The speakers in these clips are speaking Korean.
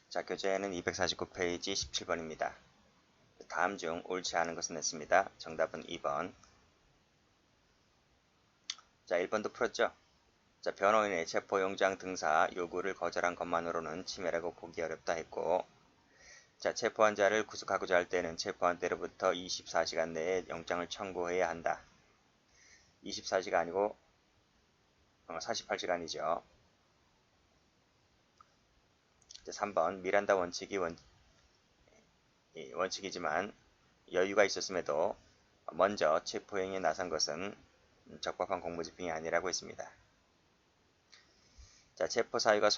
자, 교재는 249페이지 17번입니다. 다음 중 옳지 않은 것은 냈습니다. 정답은 2번. 자, 1번도 풀었죠? 자, 변호인의 체포영장 등사 요구를 거절한 것만으로는 침해라고 보기 어렵다 했고, 자, 체포한 자를 구속하고자 할 때는 체포한 때로부터 24시간 내에 영장을 청구해야 한다. 24시가 아니고 48시간이죠. 3번 미란다 원칙이지만 여유가 있었음에도 먼저 체포행위에 나선 것은 적법한 공무집행이 아니라고 했습니다. 자, 체포 사유가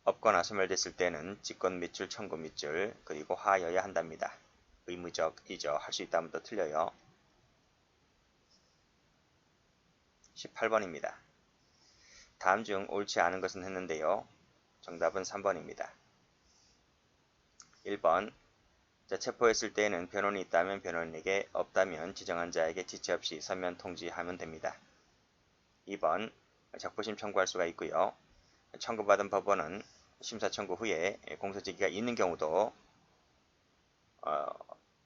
없거나 소멸됐을 때는 직권 밑줄, 청구 밑줄, 그리고 하여야 한답니다. 의무적이죠. 할 수 있다면 또 틀려요. 18번입니다. 다음 중 옳지 않은 것은 했는데요. 정답은 3번입니다. 1번. 자, 체포했을 때에는 변호인이 있다면 변호인에게, 없다면 지정한 자에게 지체 없이 서면 통지하면 됩니다. 2번. 적부심 청구할 수가 있고요. 청구받은 법원은 심사 청구 후에 공소시기가 있는 경우도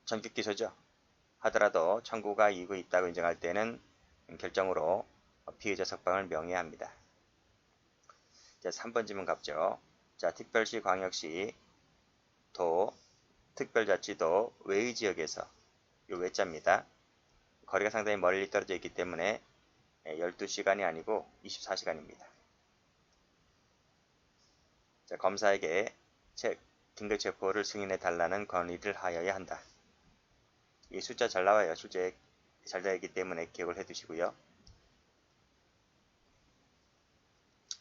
전격기소죠. 하더라도 청구가 이익이 있다고 인정할 때는 결정으로 피의자 석방을 명해야 합니다. 자, 3번 질문 갑죠. 자, 특별시, 광역시, 도, 특별자치도 외의 지역에서 요 외자입니다. 거리가 상당히 멀리 떨어져 있기 때문에 12시간이 아니고 24시간입니다. 자, 검사에게 긴급체포를 승인해 달라는 건의를 하여야 한다. 이 숫자 잘 나와요. 출제 잘 되어 있기 때문에 기억을 해 두시고요.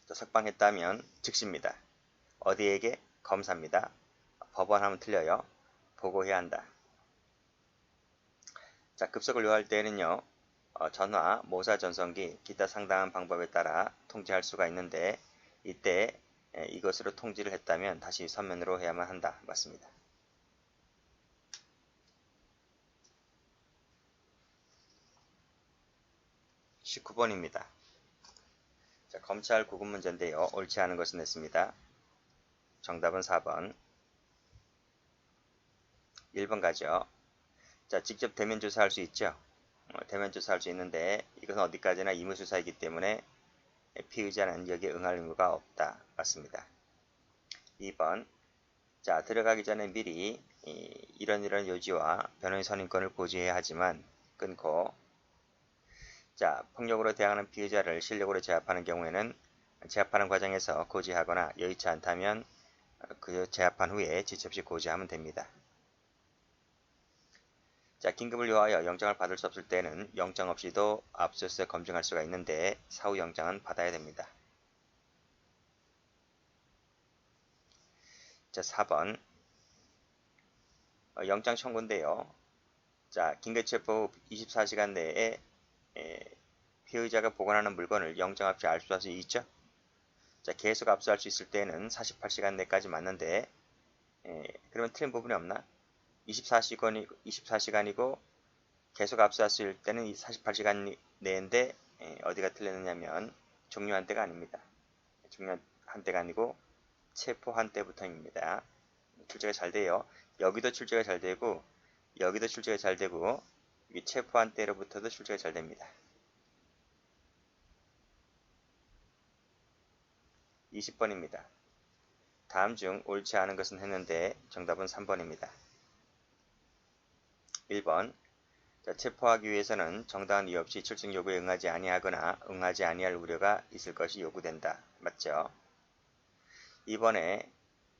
자, 석방했다면 즉시입니다. 어디에게? 검사입니다. 법원 하면 틀려요. 보고해야 한다. 자, 급속을 요할 때에는요. 전화, 모사 전송기, 기타 상당한 방법에 따라 통지할 수가 있는데 이때 이것으로 통지를 했다면 다시 서면으로 해야만 한다. 맞습니다. 19번입니다. 자, 검찰 구급 문제인데요. 옳지 않은 것은 냈습니다. 정답은 4번. 1번 가죠. 자, 직접 대면 조사할 수 있죠. 대면 조사할 수 있는데 이것은 어디까지나 의무수사이기 때문에 피의자는 여기에 응할 의무가 없다. 맞습니다. 2번. 자, 들어가기 전에 미리 이런 요지와 변호인 선임권을 고지해야 하지만 끊고, 자, 폭력으로 대항하는 피의자를 실력으로 제압하는 경우에는 제압하는 과정에서 고지하거나 여의치 않다면 그 제압한 후에 지체 없이 고지하면 됩니다. 자, 긴급을 요하여 영장을 받을 수 없을 때는 영장 없이도 압수수색 검증할 수가 있는데 사후 영장은 받아야 됩니다. 자, 4번. 영장 청구인데요. 자, 긴급체포 후 24시간 내에 피의자가 보관하는 물건을 영장 없이 압수할 수 있죠. 자, 계속 압수할 수 있을 때는 48시간 내까지 맞는데 그러면 틀린 부분이 없나? 24시간이고 계속 압수할 수 있을 때는 이 48시간 내인데 어디가 틀렸느냐면 종료한 때가 아닙니다. 종료한 때가 아니고 체포한 때부터입니다. 출제가 잘 돼요. 여기도 출제가 잘 되고 여기도 출제가 잘 되고 이 체포한 때로부터도 출제가 잘 됩니다. 20번입니다. 다음 중 옳지 않은 것은 했는데 정답은 3번입니다. 1번. 자, 체포하기 위해서는 정당한 이유 없이 출석 요구에 응하지 아니하거나 응하지 아니할 우려가 있을 것이 요구된다. 맞죠? 2번에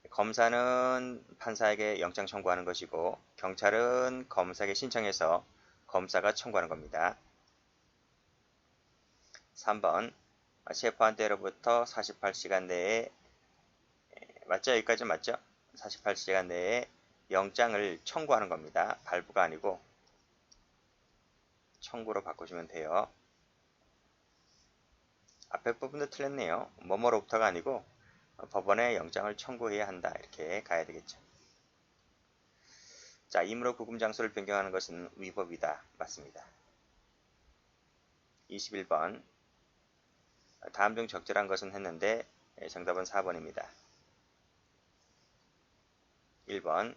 검사는 판사에게 영장 청구하는 것이고 경찰은 검사에게 신청해서 검사가 청구하는 겁니다. 3번. 체포한 때로부터 48시간 내에 맞죠? 여기까지 맞죠? 48시간 내에 영장을 청구하는 겁니다. 발부가 아니고 청구로 바꾸시면 돼요. 앞에 부분도 틀렸네요. 뭐뭐로부터가 아니고 법원에 영장을 청구해야 한다. 이렇게 가야 되겠죠. 자, 임의로 구금 장소를 변경하는 것은 위법이다. 맞습니다. 21번. 다음 중 적절한 것은 했는데 정답은 4번입니다. 1번.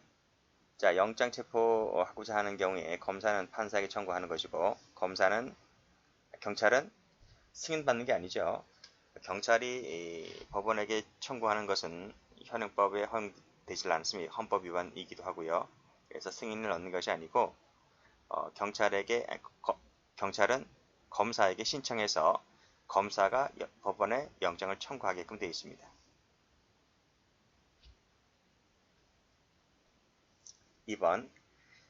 자, 영장 체포하고자 하는 경우에 검사는 판사에게 청구하는 것이고 경찰은 승인받는 게 아니죠. 경찰이 법원에게 청구하는 것은 현행법에 허용되질 않습니다. 헌법 위반이기도 하고요. 그래서 승인을 얻는 것이 아니고 경찰은 검사에게 신청해서 검사가 법원에 영장을 청구하게끔 되어 있습니다. 2번.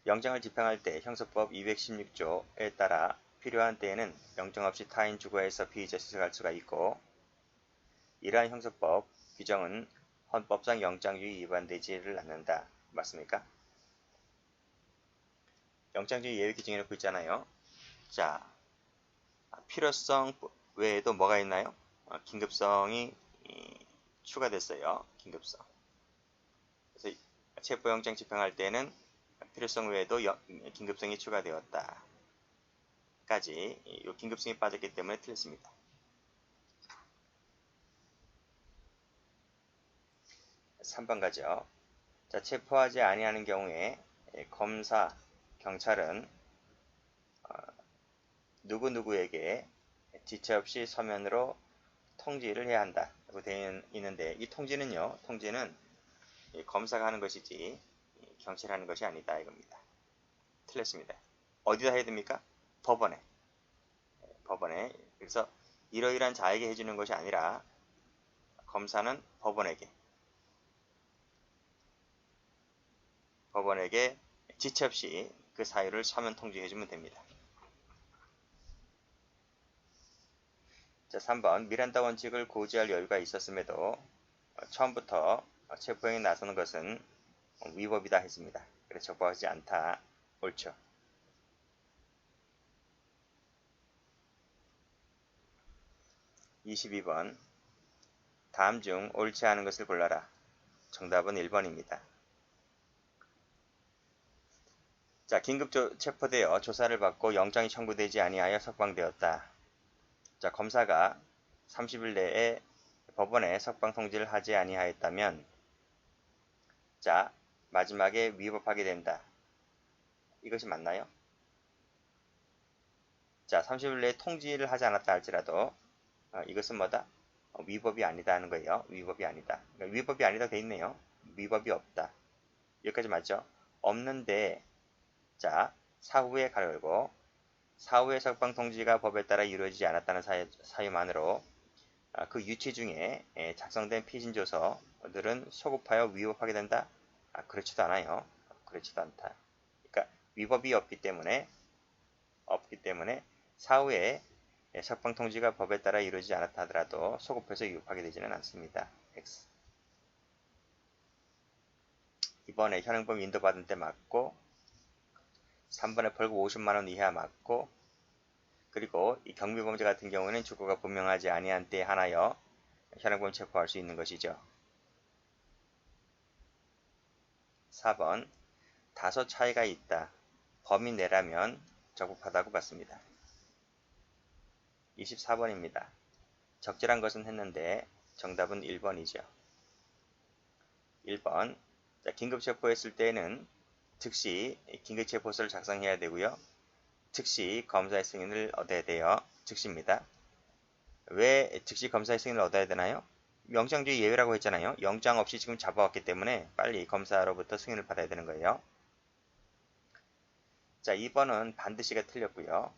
영장을 집행할 때 형사법 216조에 따라 필요한 때에는 영장 없이 타인 주거에서 피의자 시설할 수가 있고 이러한 형사법 규정은 헌법상 영장주의 위반되지를 않는다. 맞습니까? 영장주의 예외 규정이 놓고 있잖아요. 자, 필요성 외에도 뭐가 있나요? 긴급성이 추가됐어요. 긴급성. 그래서 체포영장 집행할 때는 필요성 외에도 긴급성이 추가되었다. 까지 이 긴급성이 빠졌기 때문에 틀렸습니다. 3번 가죠. 자, 체포하지 아니하는 경우에 검사, 경찰은 누구누구에게 지체 없이 서면으로 통지를 해야 한다. 라고 되어 있는데 이 통지는 검사가 하는 것이지 경찰이 하는 것이 아니다 이겁니다. 틀렸습니다. 어디다 해야 됩니까? 법원에. 그래서 이러이러한 자에게 해주는 것이 아니라 검사는 법원에게 지체 없이 그 사유를 서면 통지해주면 됩니다. 자, 3번. 미란다 원칙을 고지할 여유가 있었음에도 처음부터 체포행위에 나서는 것은 위법이다 했습니다. 그래서 적법하지 않다. 옳죠. 22번. 다음 중 옳지 않은 것을 골라라. 정답은 1번입니다. 자, 긴급 체포되어 조사를 받고 영장이 청구되지 아니하여 석방되었다. 자, 검사가 30일 내에 법원에 석방 통지를 하지 아니하였다면 자, 마지막에 위법하게 된다. 이것이 맞나요? 자, 30일 내에 통지를 하지 않았다 할지라도 이것은 뭐다? 위법이 아니다 하는 거예요. 위법이 아니다. 그러니까 위법이 아니다 돼 있네요. 위법이 없다. 여기까지 맞죠? 없는데 자, 사후에 가로 열고 사후에 석방 통지가 법에 따라 이루어지지 않았다는 사유만으로 그 유치 중에 작성된 피신조서들은 소급하여 위법하게 된다? 그렇지도 않아요. 그렇지도 않다. 그러니까 위법이 없기 때문에 사후에 석방 통지가 법에 따라 이루어지지 않았다 하더라도 소급해서 위법하게 되지는 않습니다. X. 이번에 현행범 인도받은 때 맞고 3번에 벌금 50만원 이하 맞고 그리고 이 경비범죄 같은 경우는 주거가 분명하지 아니한 때에 한하여 현행범 체포할 수 있는 것이죠. 4번. 다소 차이가 있다. 범위 내라면 적법하다고 봤습니다. 24번입니다. 적절한 것은 했는데 정답은 1번이죠. 1번. 자, 긴급체포했을 때는 즉시 긴급체포서를 작성해야 되고요. 즉시 검사의 승인을 얻어야 돼요. 즉시입니다. 왜 즉시 검사의 승인을 얻어야 되나요? 영장주의 예외라고 했잖아요. 영장 없이 지금 잡아왔기 때문에 빨리 검사로부터 승인을 받아야 되는 거예요. 자, 2번은 반드시가 틀렸고요.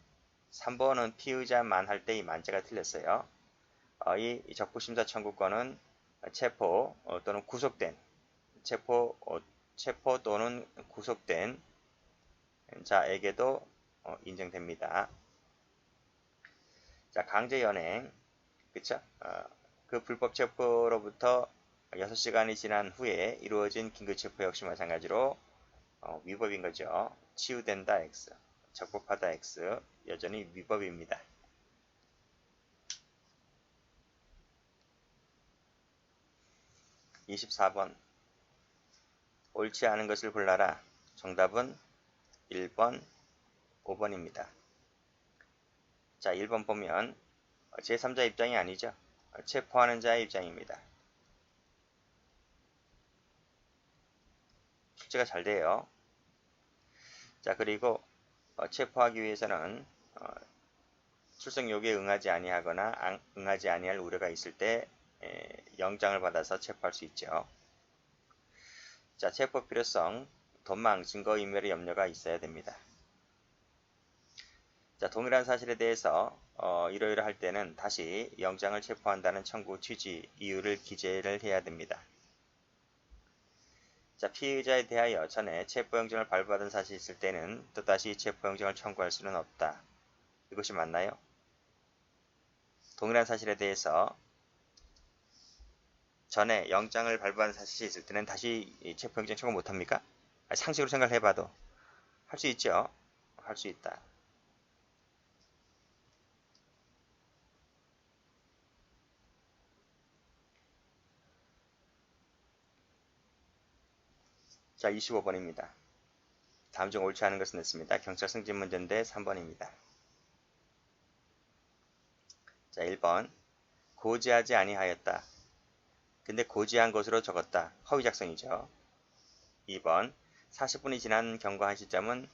3번은 피의자만 할 때 이 만자가 틀렸어요. 이 적부심사 청구권은 체포 또는 구속된 체포 또는 구속된 자에게도 인정됩니다. 자, 강제연행, 그쵸? 그 불법 체포로부터 6시간이 지난 후에 이루어진 긴급체포 역시 마찬가지로 위법인 거죠. 치유된다 X, 적법하다 X, 여전히 위법입니다. 24번. 옳지 않은 것을 골라라. 정답은 1번, 5번입니다. 자, 1번 보면 제3자 입장이 아니죠. 체포하는 자의 입장입니다. 숙제가 잘 돼요. 자, 그리고 체포하기 위해서는 출석 요구에 응하지 아니하거나 응하지 아니할 우려가 있을 때 영장을 받아서 체포할 수 있죠. 자, 체포 필요성, 도망, 증거인멸의 염려가 있어야 됩니다. 자, 동일한 사실에 대해서 이러이러할 때는 다시 영장을 체포한다는 청구 취지, 이유를 기재를 해야 됩니다. 자, 피의자에 대하여 전에 체포영장을 발부받은 사실이 있을 때는 또다시 체포영장을 청구할 수는 없다. 이것이 맞나요? 동일한 사실에 대해서 전에 영장을 발부한 사실이 있을 때는 다시 체포영장 청구 못합니까? 상식으로 생각을 해봐도 할 수 있죠. 할 수 있다. 자, 25번입니다. 다음 중 옳지 않은 것은 냈습니다. 경찰 승진 문제인데 3번입니다. 자, 1번 고지하지 아니하였다. 근데 고지한 것으로 적었다. 허위 작성이죠. 2번 40분이 지난 경과한 시점은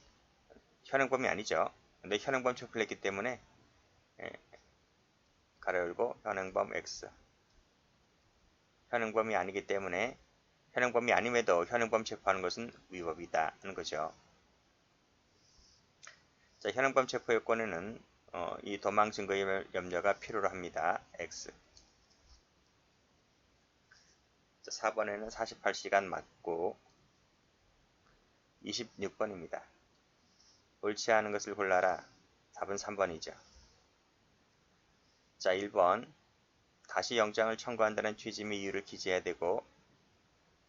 현행범이 아니죠. 근데 현행범 체포를 했기 때문에 가로 열고 현행범 X. 현행범이 아니기 때문에 현행범이 아님에도 현행범 체포하는 것은 위법이다 하는 거죠. 자, 현행범 체포 요건에는 이 도망 증거의 염려가 필요로 합니다. X. 자, 4번에는 48시간 맞고 26번입니다. 옳지 않은 것을 골라라. 답은 3번이죠. 자, 1번 다시 영장을 청구한다는 취지 및 이유를 기재해야 되고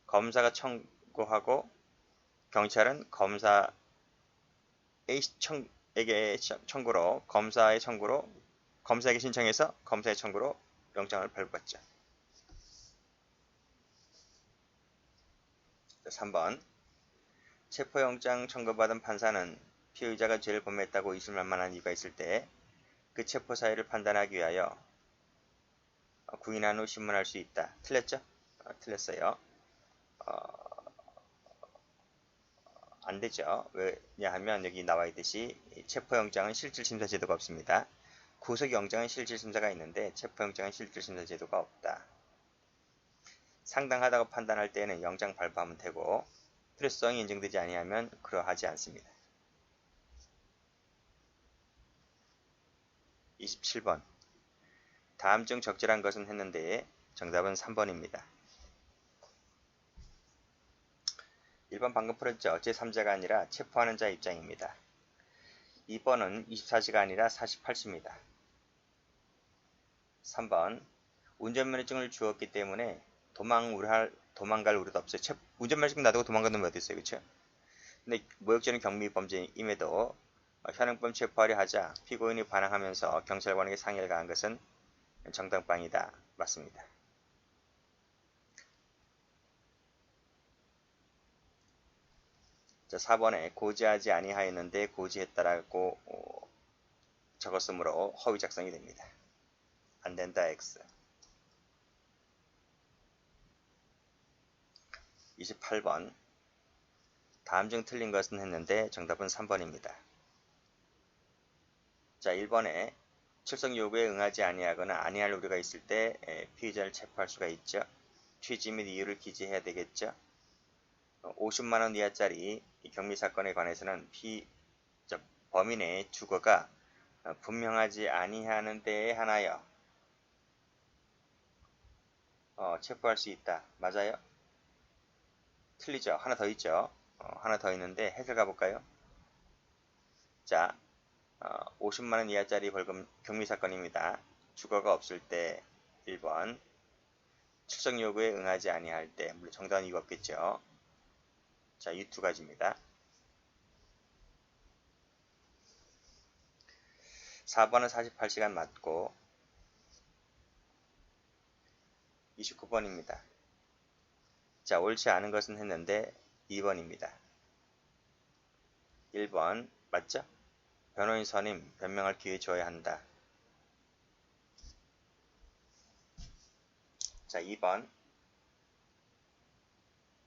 검사가 청구하고 경찰은 검사의 청구로 검사에게 신청해서 검사의 청구로 영장을 발부받죠. 3번 체포영장 청구받은 판사는 피의자가 죄를 범했다고 의심할 만한 이유가 있을 때 그 체포 사유를 판단하기 위하여 구인한 후 신문할 수 있다. 틀렸죠? 틀렸어요. 안 되죠. 왜냐하면 여기 나와 있듯이 체포영장은 실질심사 제도가 없습니다. 구속영장은 실질심사가 있는데 체포영장은 실질심사 제도가 없다. 상당하다고 판단할 때는 영장 발부하면 되고 필요성이 인정되지 아니하면 그러하지 않습니다. 27번 다음 중 적절한 것은 했는데 정답은 3번입니다. 1번 방금 풀었죠. 제3자가 아니라 체포하는 자 입장입니다. 2번은 24시가 아니라 48시입니다. 3번 운전면허증을 주었기 때문에 도망갈 우려도 없어요. 운전면허증 놔두고 도망가는 놈이 어디 있어요. 그렇죠? 근데 모욕죄는 경미범죄임에도 현행범 체포하려 하자 피고인이 반항하면서 경찰관에게 상해를 가한 것은 정당방위다. 맞습니다. 자, 4번에 고지하지 아니하였는데 고지했다라고 적었으므로 허위 작성이 됩니다. 안된다. X. 28번 다음 중 틀린 것은 했는데 정답은 3번입니다. 자, 1번에 출석 요구에 응하지 아니하거나 아니할 우려가 있을 때 피의자를 체포할 수가 있죠. 취지 및 이유를 기재해야 되겠죠. 50만원 이하짜리 경미사건에 관해서는 범인의 주거가 분명하지 아니하는 데에 한하여 체포할 수 있다. 맞아요? 틀리죠. 하나 더 있죠. 하나 더 있는데 해설 가볼까요? 자, 50만원 이하짜리 벌금 경미사건입니다. 주거가 없을 때 1번 출석 요구에 응하지 아니할 때 물론 정당한 이유가 없겠죠. 자, 이 두 가지입니다. 4번은 48시간 맞고 29번입니다. 자, 옳지 않은 것은 했는데 2번입니다. 1번 맞죠? 변호인 선임, 변명할 기회 줘야 한다. 자, 2번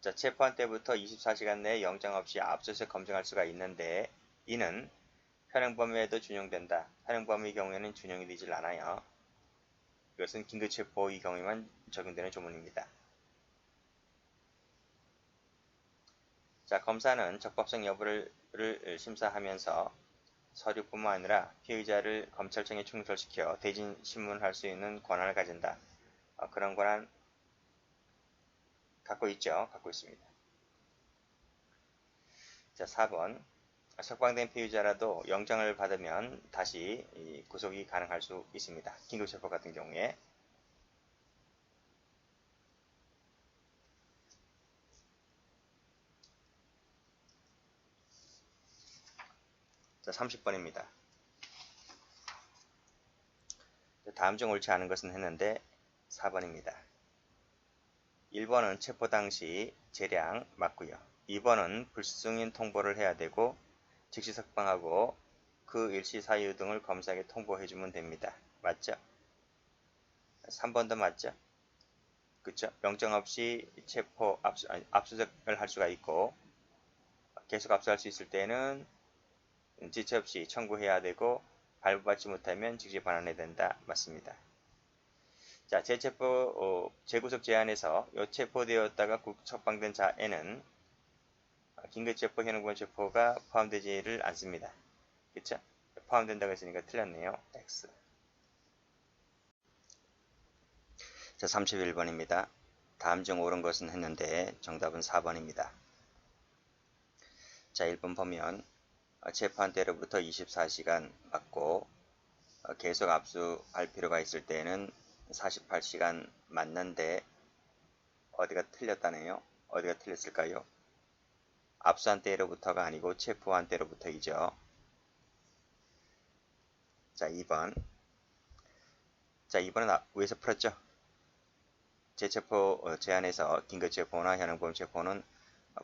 자, 체포한 때부터 24시간 내에 영장 없이 압수수색 검증할 수가 있는데 이는 현행범위에도 준용된다. 현행범위 경우에는 준용이 되질 않아요. 이것은 긴급체포의 경우에만 적용되는 조문입니다. 자, 검사는 적법성 여부를 심사하면서 서류뿐만 아니라 피의자를 검찰청에 충돌시켜 대진 신문할 수 있는 권한을 가진다. 그런 권한 갖고 있죠. 갖고 있습니다. 자, 4번. 석방된 피의자라도 영장을 받으면 다시 구속이 가능할 수 있습니다. 긴급체포 같은 경우에. 자, 30번입니다. 다음 중 옳지 않은 것은 했는데 4번입니다. 1번은 체포 당시 재량 맞고요. 2번은 불승인 통보를 해야 되고 즉시 석방하고 그 일시 사유 등을 검사에게 통보해주면 됩니다. 맞죠? 3번도 맞죠? 그쵸? 영장 없이 체포, 압수수색을 할 수가 있고 계속 압수할 수 있을 때는 지체 없이 청구해야 되고 발부받지 못하면 즉시 반환해야 된다. 맞습니다. 자, 재체포, 재구속 제한에서 체포되었다가 석방된 자에는 긴급체포, 현행범 체포가 포함되지를 않습니다. 그쵸? 포함된다고 했으니까 틀렸네요. X. 자, 31번입니다. 다음 중 옳은 것은 했는데 정답은 4번입니다. 자, 1번 보면 체포한 때로부터 24시간 맞고 계속 압수할 필요가 있을 때는 48시간 맞는데 어디가 틀렸다네요. 어디가 틀렸을까요? 압수한 때로부터가 아니고 체포한 때로부터이죠. 자, 2번. 자, 2번은 위에서 풀었죠. 재체포 제한에서 긴급체포나 현행범 체포는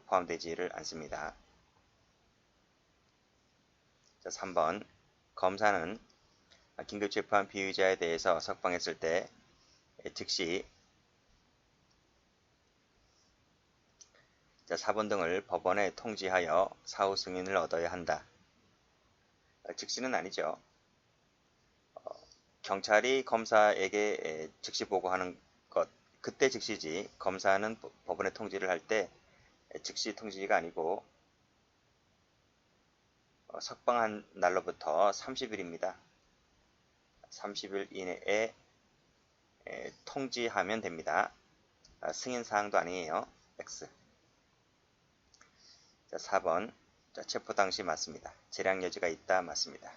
포함되지를 않습니다. 자, 3번. 검사는 긴급체포한 피의자에 대해서 석방했을 때 즉시 자, 4번 등을 법원에 통지하여 사후 승인을 얻어야 한다. 즉시는 아니죠. 경찰이 검사에게 즉시 보고하는 것, 그때 즉시지 검사는 법원에 통지를 할 때 즉시 통지가 아니고 석방한 날로부터 30일입니다. 30일 이내에 통지하면 됩니다. 승인사항도 아니에요. X. 자, 4번. 자, 체포 당시 맞습니다. 재량 여지가 있다. 맞습니다.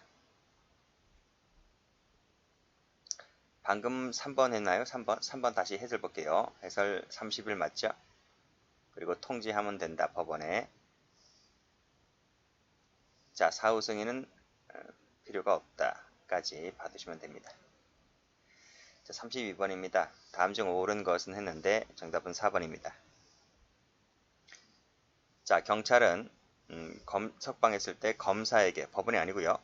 방금 3번 했나요? 3번 다시 해설 볼게요. 해설 30일 맞죠? 그리고 통지하면 된다. 법원에. 자, 사후 승인은 필요가 없다. 까지 받으시면 됩니다. 자, 32번입니다. 다음 중 옳은 것은 했는데 정답은 4번입니다. 자, 경찰은 석방했을 때 검사에게, 법원이 아니고요.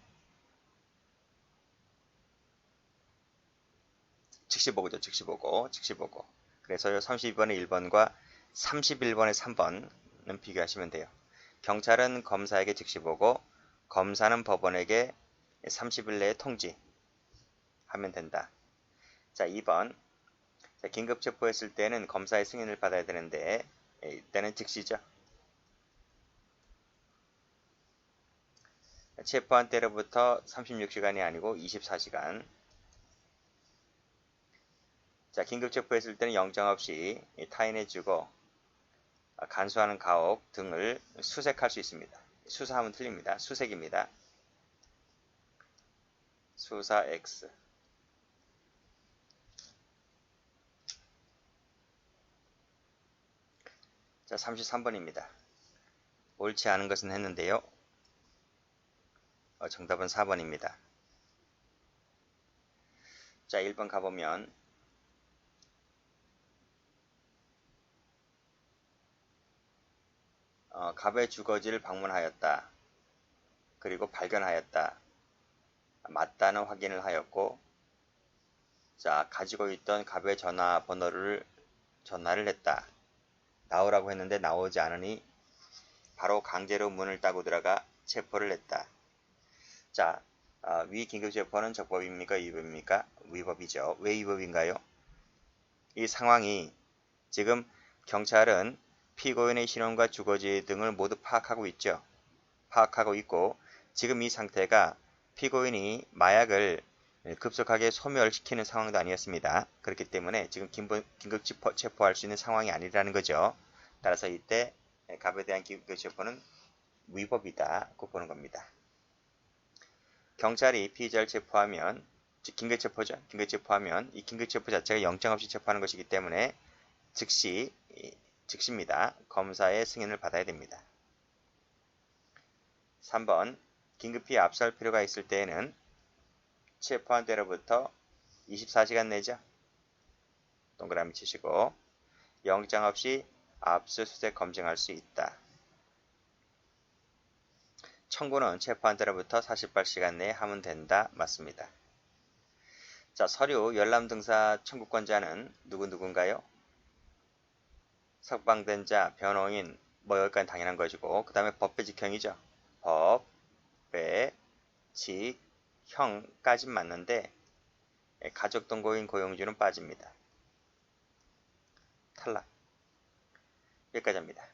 즉시 보고죠. 즉시 보고. 그래서 32번의 1번과 31번의 3번은 비교하시면 돼요. 경찰은 검사에게 즉시 보고 검사는 법원에게 30일 내에 통지하면 된다. 자, 2번. 자, 긴급 체포했을 때는 검사의 승인을 받아야 되는데 이때는 즉시죠. 체포한 때로부터 36시간이 아니고 24시간. 자, 긴급 체포했을 때는 영장 없이 타인에 주고 간수하는 가혹 등을 수색할 수 있습니다. 수사하면 틀립니다. 수색입니다. 수사 X. 자, 33번입니다. 옳지 않은 것은 했는데요. 정답은 4번입니다. 자, 1번 가보면 갑의 주거지를 방문하였다. 그리고 발견하였다. 맞다는 확인을 하였고, 자, 가지고 있던 갑의 전화번호를 전화를 했다. 나오라고 했는데 나오지 않으니 바로 강제로 문을 따고 들어가 체포를 했다. 자, 위 긴급체포는 적법입니까? 위법입니까? 위법이죠. 왜 위법인가요? 이 상황이 지금 경찰은 피고인의 신원과 주거지 등을 모두 파악하고 있죠. 파악하고 있고 지금 이 상태가 피고인이 마약을 급속하게 소멸시키는 상황도 아니었습니다. 그렇기 때문에 지금 긴급 체포할 수 있는 상황이 아니라는 거죠. 따라서 이때 갑에 대한 긴급 체포는 위법이다고 보는 겁니다. 경찰이 피의자를 체포하면 즉 긴급 체포죠. 긴급 체포하면 이 긴급 체포 자체가 영장 없이 체포하는 것이기 때문에 즉시입니다. 검사의 승인을 받아야 됩니다. 3번 긴급히 압수할 필요가 있을 때에는 체포한 때로부터 24시간 내죠. 동그라미 치시고 영장 없이 압수수색 검증할 수 있다. 청구는 체포한 때로부터 48시간 내에 하면 된다. 맞습니다. 자, 서류 열람 등사 청구권자는 누군가요? 석방된 자, 변호인, 뭐 여기까지 당연한 것이고 그 다음에 법배직형이죠. 법, 배, 직, 형까진 맞는데 가족동거인 고용주는 빠집니다. 탈락. 여기까지 합니다.